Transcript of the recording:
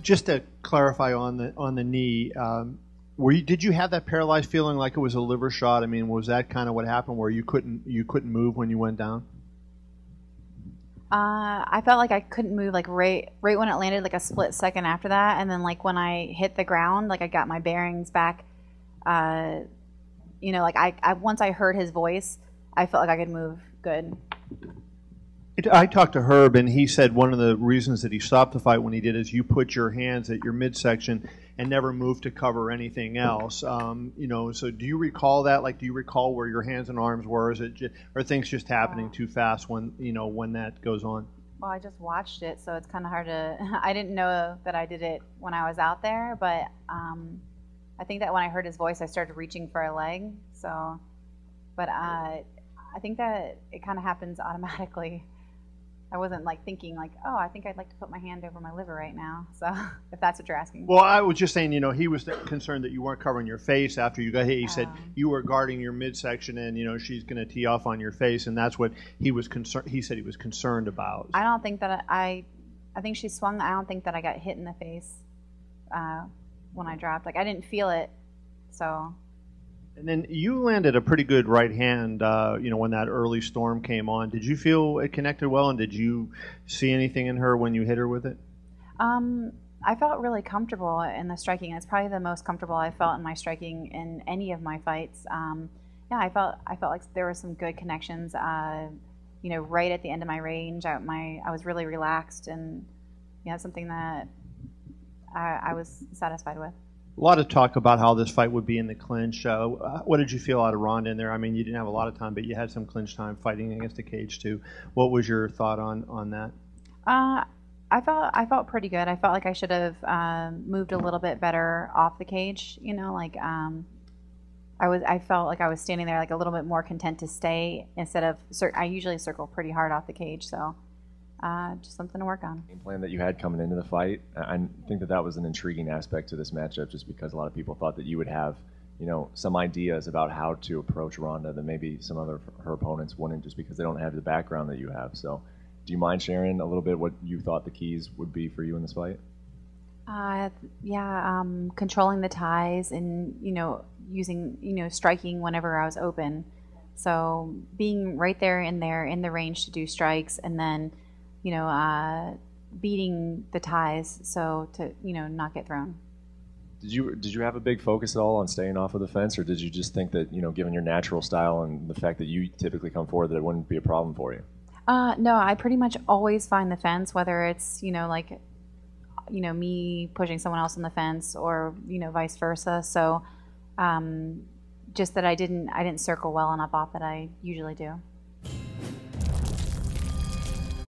Just to clarify on the knee, did you have that paralyzed feeling like it was a liver shot? I mean, was that kind of what happened, where you couldn't move when you went down? I felt like I couldn't move, like right when it landed, like a split second after that, and then like when I hit the ground, like I got my bearings back. Like I once I heard his voice, I felt like I could move good. I talked to Herb, and he said one of the reasons that he stopped the fight when he did is you put your hands at your midsection and never moved to cover anything else. So do you recall that? Like, do you recall where your hands and arms were? Are things just happening too fast when that goes on? Well, I just watched it, so it's kind of hard to. I didn't know that I did it when I was out there, but I think that when I heard his voice, I started reaching for a leg. So, but I think that it kind of happens automatically. I wasn't like thinking like, oh, I think I'd like to put my hand over my liver right now. So if that's what you're asking. Well, I was just saying, he was concerned that you weren't covering your face after you got hit. He said you were guarding your midsection, and she's going to tee off on your face, and that's what he was concerned. He said he was concerned about. I don't think that I think she swung. I don't think that I got hit in the face when I dropped. Like I didn't feel it, so. And then you landed a pretty good right hand, when that early storm came on. Did you feel it connected well, and did you see anything in her when you hit her with it? I felt really comfortable in the striking. It's probably the most comfortable I felt in my striking in any of my fights. I felt like there were some good connections. Right at the end of my range, I was really relaxed, and something that I was satisfied with. A lot of talk about how this fight would be in the clinch. What did you feel out of Ronda in there? I mean, you didn't have a lot of time, but you had some clinch time fighting against the cage too. What was your thought on that? I felt pretty good. I felt like I should have moved a little bit better off the cage. I felt like I was standing there like a little bit more content to stay instead of I usually circle pretty hard off the cage, so. Just something to work on. Game plan that you had coming into the fight, I think that was an intriguing aspect to this matchup, just because a lot of people thought that you would have, some ideas about how to approach Ronda that maybe some other her opponents wouldn't, just because they don't have the background that you have. So, do you mind sharing a little bit what you thought the keys would be for you in this fight? Controlling the ties and using striking whenever I was open. So being right there in the range to do strikes, and then beating the ties so to not get thrown. Did you have a big focus at all on staying off of the fence, or did you just think that given your natural style and the fact that you typically come forward, that it wouldn't be a problem for you? No, I pretty much always find the fence, whether it's me pushing someone else on the fence or vice versa. So just that I didn't circle well enough off that I usually do.